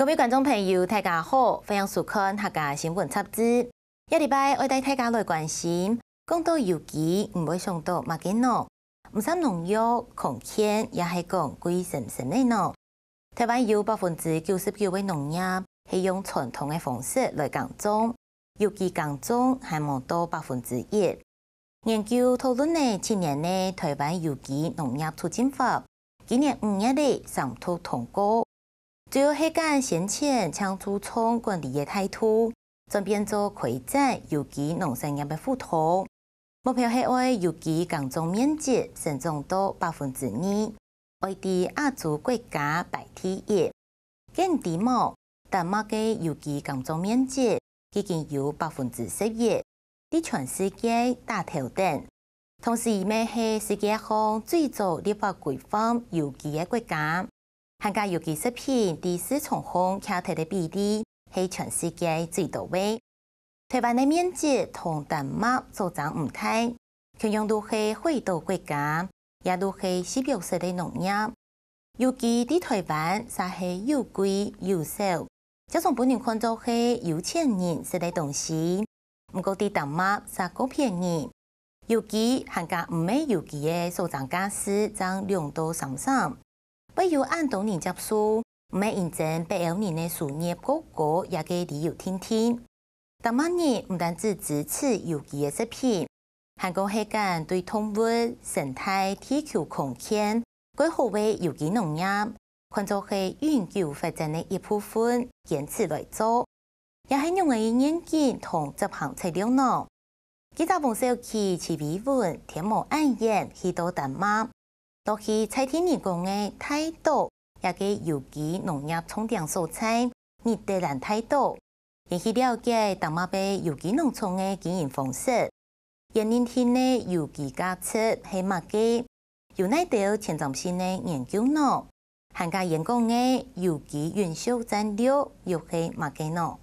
各位观众朋友，大家好，欢迎收看客家新闻插枝。一礼拜我带大家来关心，讲到邮寄，唔会想到马吉诺，唔少农药、空气，也系讲贵神神的喏。台湾有99%的农业系用传统的方式来耕种，邮寄耕种还冇到1%。研究讨论呢，7年呢台湾邮寄农业促进法，今年5月里上图通过。主要系讲先前抢主创管理的态度，转变做扩展邮寄农产业的辅导。目标系为邮寄耕种面积成长到2%，为伫亚洲国家排第一。更地毛，丹麦嘅邮寄耕种面积已经有11%，伫全世界打头等。同时，伊咪系世界上最早立法规范邮寄嘅国家。汉家邮寄食品伫市场上徛摕的比例系全世界最到位。台湾的面积同丹麦所长唔大，同样都系海岛国家，也都系西表式的农业。邮寄伫台湾实系又贵又少，加上本人看做系有钱人食的东西，唔过伫丹麦实够便宜。邮寄汉家唔系邮寄的所长家私涨2到3成。不要按当年接数，唔系认真8年的事业高高，也嘅理由听听。丹麦人唔单止支持邮寄的食品，还讲系讲对动物、生态、地球空间规划为邮寄农业，看作系永久发展的一部分，坚持来做，也系用嘅眼镜同执行材料呢。记者冯小琪、齐伟文天幕暗夜去到丹麦。落去采天人工的态度，也给邮寄农业充电所在，热带兰态度，也去了解丹麦被邮寄农村的经营方式。延年天的邮寄价值系乜嘅？有奈到前瞻性的研究呢？汉家员工的邮寄运输战略又系乜嘅呢？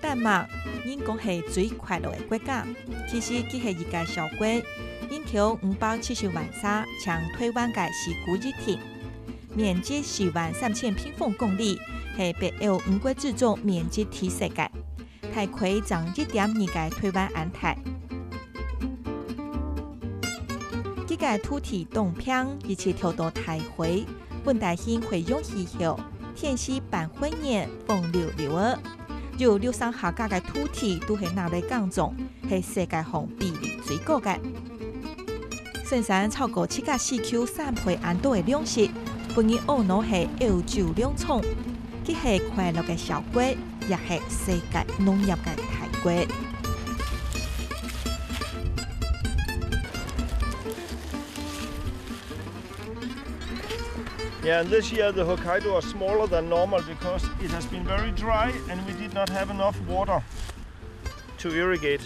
丹麦因讲系最快乐的国家，其实佢系一届小国，因口570万沙，抢台湾嘅西谷一体，面积43000平方公里，系北欧5国之中面积第世界，大概长1.2个台湾安泰。佢嘅土地动平，而且调到台回，本地性会用气候，天气半混年，风溜溜的。有63下家嘅土地都系拿来耕种，系世界上比例最高嘅。生产超过7.4Q 3倍安多嘅粮食，本年澳农系欧洲两重，佢系快乐嘅小国，也系世界农业嘅大国。Yeah, and this year the Hokkaido are smaller than normal because it has been very dry and we did not have enough water to irrigate.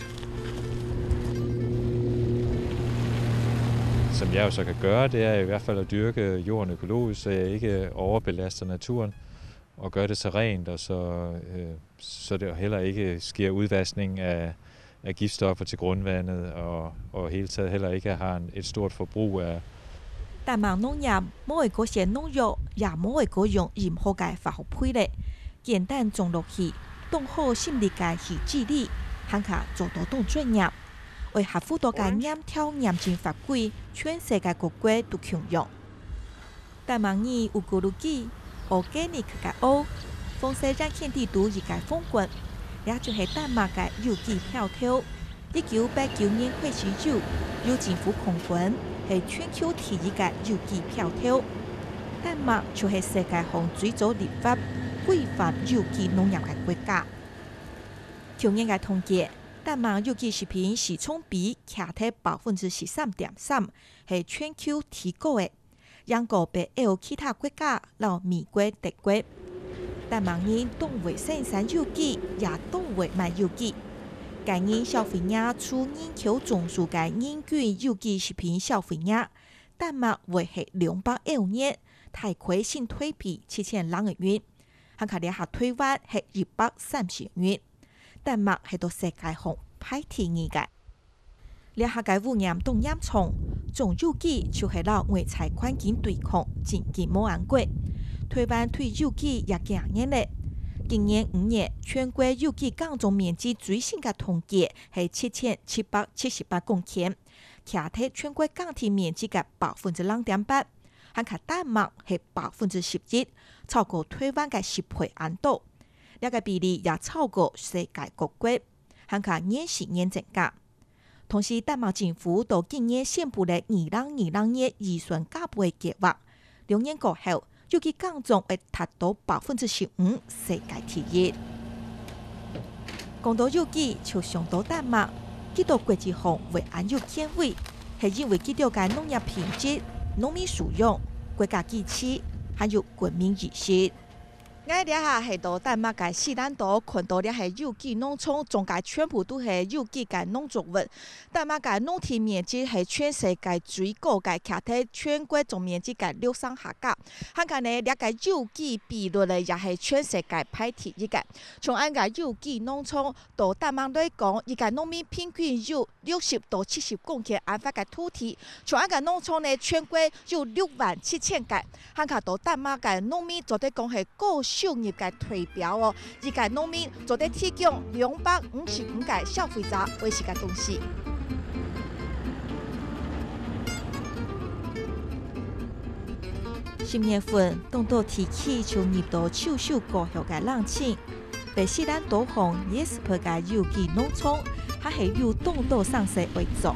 Som jeg jo så kan gøre, det er i hvert fald at dyrke jorden økologisk, så jeg ikke overbelaster naturen og gør det så rent, og så det heller ikke sker udvaskning af giftstoffer til grundvandet, og hele taget heller ikke har et stort forbrug af丹麦农业冇会嗰些农药，也冇会嗰用任何嘅化学配料，简单种落去，冻好心理嘅气质力，汉卡做到动专业，为合乎多嘅严条严禁法规，全世界各国都强用。丹麦人有咕噜基、organic 嘅歐，豐盛染天地都一嘅風棍，也就係丹麥嘅郵寄票條。1989年開始有政府控管。係全球第一個郵寄票條，丹麥就係世界上最早立法規範郵寄農業嘅國家。去年嘅統計，丹麥郵寄食品市場比徛喺13.3%，係全球最高嘅，贏過北歐其他國家，如美國、德國。丹麥人懂為生產郵寄，也懂為賣郵寄。今年消費者除研究總數嘅人均郵寄食品消費額，丹麥為係200億元，大亏新台币7200元，汉卡列下台湾係230元。丹麥係到世界上排第2嘅。列下嘅污染凍鹽蟲，種有機就係攞外在環境對抗，真見冇安過。台灣對有機也幾年咧。今年5月，全國有機耕種面積最新嘅統計係7778公頃，徛喺全國耕田面積嘅0.8%，漢卡丹麥係11%，超過台灣嘅10倍安多。呢個比例也超過世界各國，漢卡年時年增加。同時，丹麥政府到今年宣布了2022年預算加倍計劃，2年過後，有機耕種會達到15%，世界第一。講到有機，就想到丹麥，佢到國際上為安有見位，係因為佢了解農業品質、農民素養、國家機器，還有國民意識。我哋下係到丹麥嘅西蘭島，看到咧係有機農場，總計全部都係有機嘅農作物。丹麥嘅農田面積係全世界最高嘅，徛喺全國總面積嘅6上下格。漢家呢，呢個有機比率咧，也係全世界排第1嘅。從按個有機農場到丹麥來講，依個農民平均有60到70公頃安發嘅土地。從按個農場呢，全國有67000個。漢家到丹麥嘅農民做得講係高收入嘅推標哦，依個農民做得提供255個消費者為食嘅東西。10月份，當到天氣就入到秋收高效嘅冷清，被西蘭島紅Jesper嘅有機農場，還係有東島上市為主。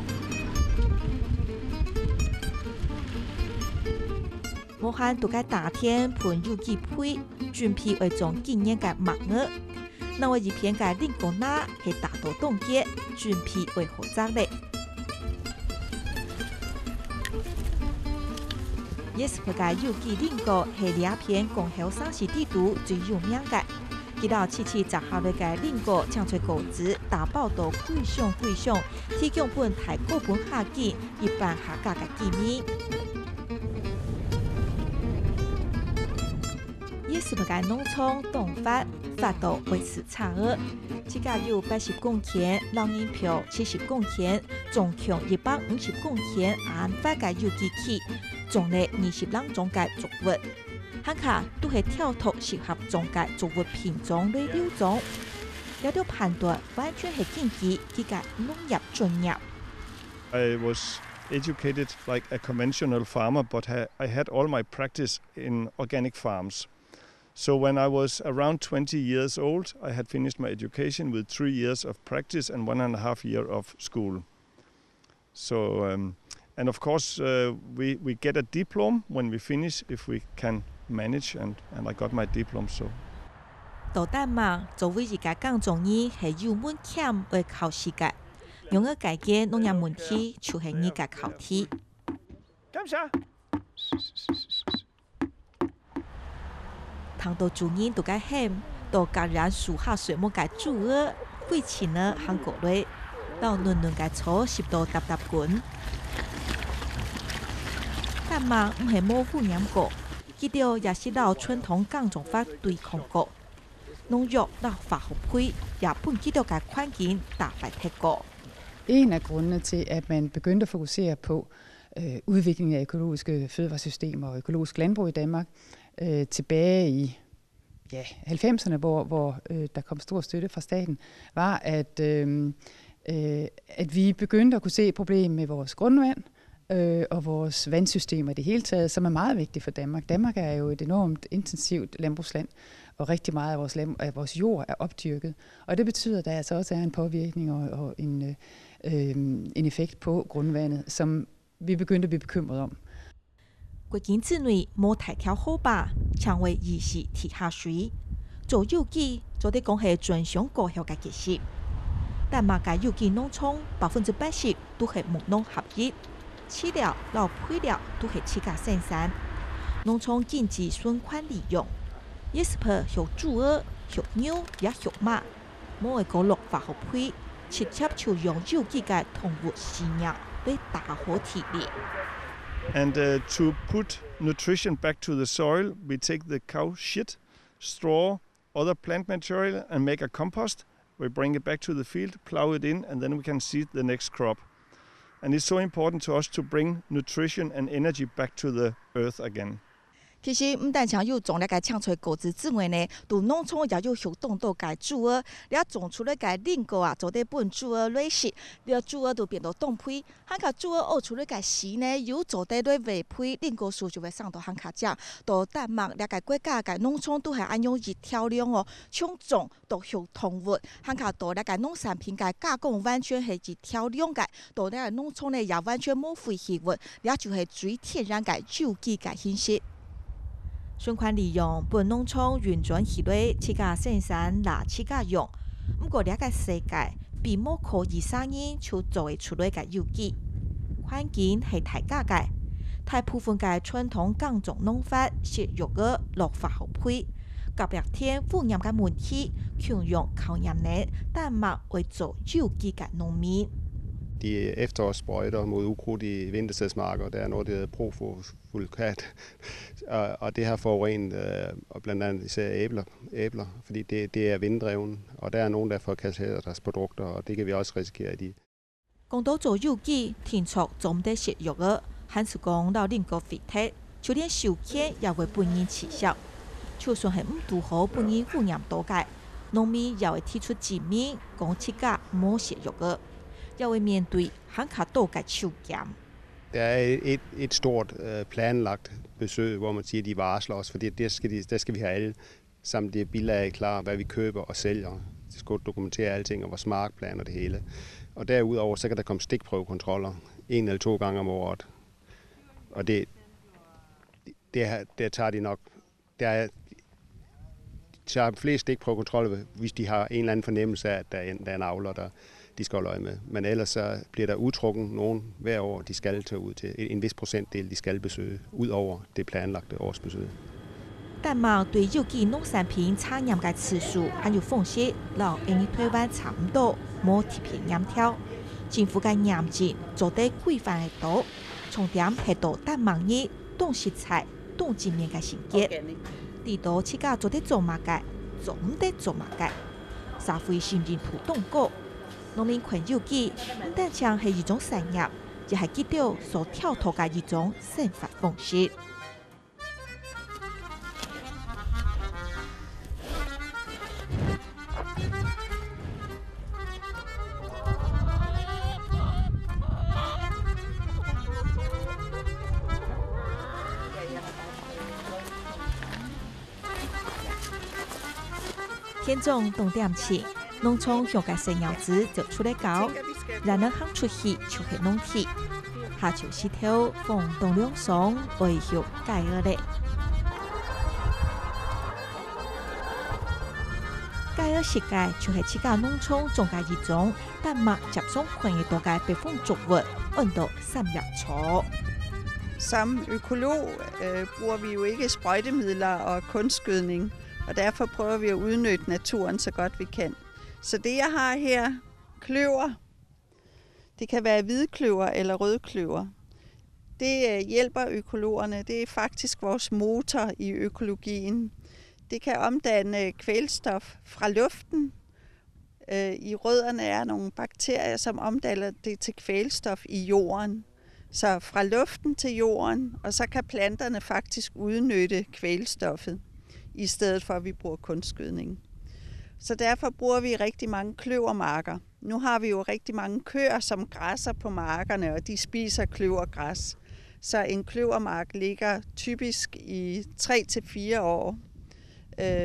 武漢都該大天盤有機配，準備為種今年嘅麥額。那我一片嘅林果拿係達到凍結，準備為合作咧。Jesper嘅有機林果係兩片廣州省市地圖最有名嘅。佢到次集合類嘅林果將出果子，大包到貴上，提供本太高本下記一般下價嘅機密。Jesper嘅農場動發到維持差額，自家有80公頃，老人票70公頃，總共150公頃安發嘅有機器，種類20兩種嘅作物，漢卡都係挑剔適合種嘅作物品種來留種，了了判斷完全係根據佢嘅農業專業。I was educated like a conventional farmer, but I had all my practice in organic farms. So when I was around 20 years old, I had finished my education with 3 years of practice and 1.5 years of school. So, and of course, we get a diploma when we finish if we can manage, and I got my diploma. So. 到丹麥作為一個耕種人係有門檻為考試嘅，用個解決農業問題就係呢個考題。Kom så. 糖到主人都該喊，到感染樹下水木該煮鵝，會前呢韓國類，到嫩嫩該草濕到搭搭滾。丹麥唔係冇污染過，佢哋也是攞傳統耕種法對抗過。農藥攞化學配，也本佢哋嘅環境大大提高。En af grundene til, at man begyndte at fokusere på udviklingen af økologiske fødevaresystemer og økologisk landbrug i Danmark tilbage i 90'erne, hvor der kom stor støtte fra staten, var, at vi begyndte at kunne se problemer med vores grundvand og vores vandsystemer i det hele taget, som er meget vigtigt for Danmark. Danmark er jo et enormt intensivt landbrugsland, og rigtig meget af vores jord er opdyrket. Og det betyder, at der altså også er en påvirkning og en effekt på grundvandet, som vi begyndte at blive bekymret om. 國境之內冇大條河壩，成為疑似地下水。做有機就得講係專項高效嘅技術。丹麥嘅有機農場80%都係牧農合一，飼料和配料都係自家生產，農場經濟循環利用。Jesper 學豬鵝、學牛也學馬，冇一個落化學配，直接就用有機嘅動物飼料來打好體力。And to put nutrition back to the soil. We take the cow shit, straw, other plant material and make a compost. We bring it back to the field, plow it in, and then we can seed the next crop. And it's so important to us to bring nutrition and energy back to the earth again. 其实唔但像有种咧，个抢出果子之外呢，对农村也有活动到个猪儿，了种出咧个另个啊，做啲本猪儿类食，了猪儿就变到冻批，汉卡猪儿屙出咧个屎呢，有做啲咧胃批，另个数就会上到汉卡只，到丹麦了个国家个农村都系按用热调量哦，从种到育动物，汉卡到咧个农产品个加工完全系热调量个，到咧个农村呢也完全冇废弃物，了就系最天然个有机个形式。循环利用本农村运转起来，自家生产拿自家用。不过，了个世界并冇可以生人就做会出来个有机环境系大家个，大部分个传统耕种农法是育个落法后配，隔壁天污染个问题，强用靠人呢，但嘛为做有机个农民。De efterårssprøjter mod ukrudt i vinterstedsmarker, der er noget, der hedder profulkat, og det har forurenet blandt andet især æbler, fordi det er vinddreven, og der er nogen, der får kasseret deres produkter, og det kan vi også risikere i de. 講到做有機，天促總得食肉嘅，還是講到另個廢鐵，就連收錢也會本人取消。就算係唔拄好本人污染到嘅，農民也會提出證明，講自家冇食肉嘅。也會面對很卡多嘅抽檢。Der er et stort planlagt besøg, hvor man siger, at de varsler os, for der skal vi have alle sammen det bilag klar, hvad vi køber og sælger. De skal dokumentere alting og vores markplan og det hele. Og derudover så kan der komme stikprøvekontroller 1 eller 2 gange om året. Og det tager de nok. De tager flest stikprøvekontroller, hvis de har en eller anden fornemmelse af, at der er en avler, der de skal holde øje med. Men ellers så bliver der udtrukket nogen hver år, de skal tage ud til. En vis procentdel, de skal besøge, ud over det planlagte årsbesøg. 但嘛對有機農產品產業嘅次數還有風險，老因為台灣差唔多冇貼片驗條，政府嘅驗證做得規範嘅多，重點係到丹麥人懂食材、懂正面嘅性格，地道自家做得做乜嘅，做唔得做乜嘅，社會信任度動高。農民群有機唔單淨係一種產業，亦係記到所跳脫嘅一種生活方式。天種凍點前。農村向嘅生養子就出嚟搞，然而肯出去就係農田，下潮時頭風凍涼爽，為學解而嚟。解而設計就係自家農村種嘅一種，但麥接送權益到嘅北方作物，按到3月初。Som økolog bruger vi jo ikke sprøjtemidler og kunstgødning, og derfor prøver vi at udnytte naturen så godt vi kan. Så det jeg har her, kløver, det kan være hvidkløver eller rødkløver. Det hjælper økologerne, det er faktisk vores motor i økologien. Det kan omdanne kvælstof fra luften. I rødderne er nogle bakterier, som omdanner det til kvælstof i jorden. Så fra luften til jorden, og så kan planterne faktisk udnytte kvælstoffet, i stedet for at vi bruger kunstgødning. Så derfor bruger vi rigtig mange kløvermarker. Nu har vi jo rigtig mange køer, som græsser på markerne, og de spiser kløvergræs. Så en kløvermark ligger typisk i 3-4 år,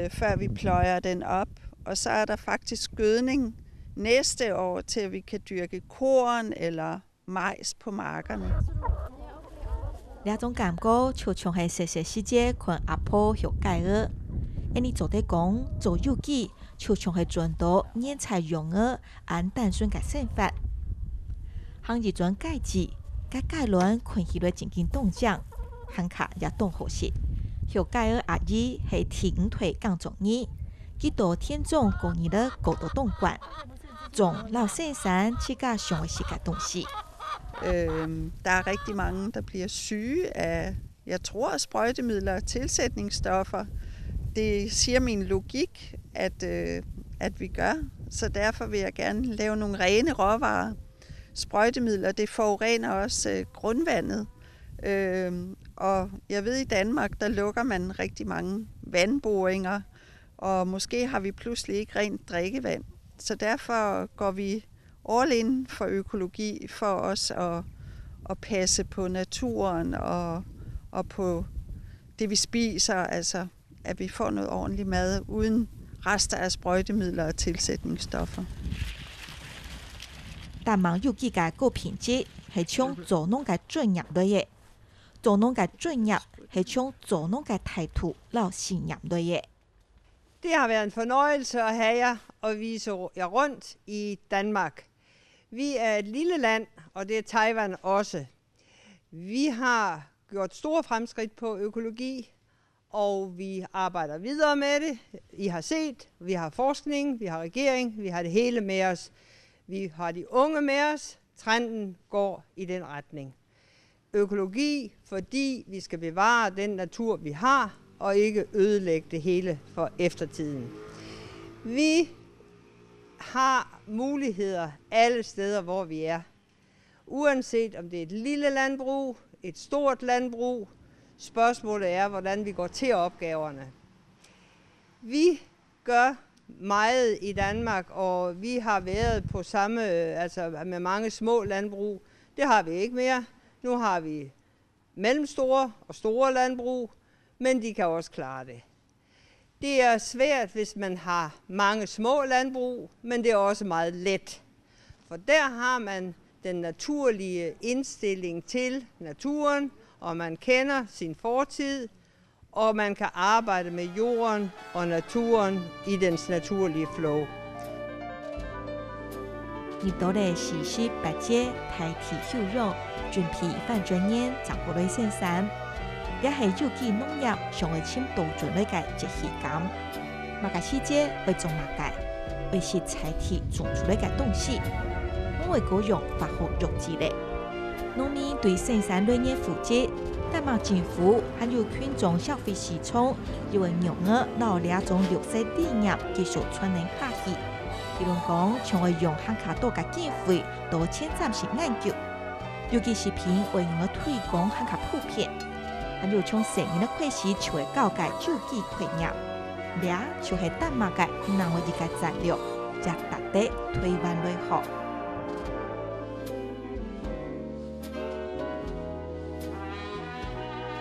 før vi pløjer den op. Og så er der faktisk gødning næste år, til at vi kan dyrke korn eller majs på markerne. 兩種感覺就像係細細時節群阿婆學解兒，因你做得講做有機，就像係轉到年菜用兒按單純嘅生活，行一轉解字，解解論群起來進行動將，行卡也動好些。學解兒阿姨係第5腿剛種兒，幾多天種過年的狗都動慣，種老生產自家想嘅是嘅東西。Der er rigtig mange, der bliver syge af jeg tror, at sprøjtemidler og tilsætningsstoffer, det siger min logik, at vi gør. Så derfor vil jeg gerne lave nogle rene råvarer. Sprøjtemidler, det forurener også grundvandet. Og jeg ved, i Danmark, der lukker man rigtig mange vandboringer, og måske har vi pludselig ikke rent drikkevand. Så derfor går vi all in for økologi, for os at passe på naturen og på det, vi spiser, altså at vi får noget ordentlig mad uden rester af sprøjtemidler og tilsætningsstoffer. 但網友記嘅個品質係從做農嘅專業嚟嘅，做農嘅專業係從做農嘅態度og信任嚟嘅。Det har været en fornøjelse at have jer og vise jer rundt i Danmark. Vi er et lille land, og det er Taiwan også. Vi har gjort store fremskridt på økologi, og vi arbejder videre med det. I har set, vi har forskning, vi har regering, vi har det hele med os. Vi har de unge med os. Trenden går i den retning. Økologi, fordi vi skal bevare den natur, vi har, og ikke ødelægge det hele for eftertiden. Vi har muligheder alle steder, hvor vi er. Uanset om det er et lille landbrug, et stort landbrug. Spørgsmålet er, hvordan vi går til opgaverne. Vi gør meget i Danmark, og vi har været på samme, altså med mange små landbrug. Det har vi ikke mere. Nu har vi mellemstore og store landbrug, men de kan også klare det. Det er svært, hvis man har mange små landbrug, men det er også meget let. For der har man den naturlige indstilling til naturen, og man kender sin fortid, og man kan arbejde med jorden og naturen i dens naturlige flow. 入到的是是白姐太體秀肉，專批范專研掌握類生產，也係有機農業上嘅深度準備嘅節氣感。馬家細節為種馬界，為是採體種出來嘅東西，我會個用發好肉質咧。農民對生產類業負責，但嘛政府還有群眾消費市場，因為牛鵝老兩種綠色產業繼續傳人下去。比如講，像會用漢卡多嘅經費到前瞻性研究，尤其是品為用嘅推廣漢卡普遍，還有從成人嘅開始就會教解有機農業，倆就係丹麥嘅農業嘅材料，將大地推廣來好。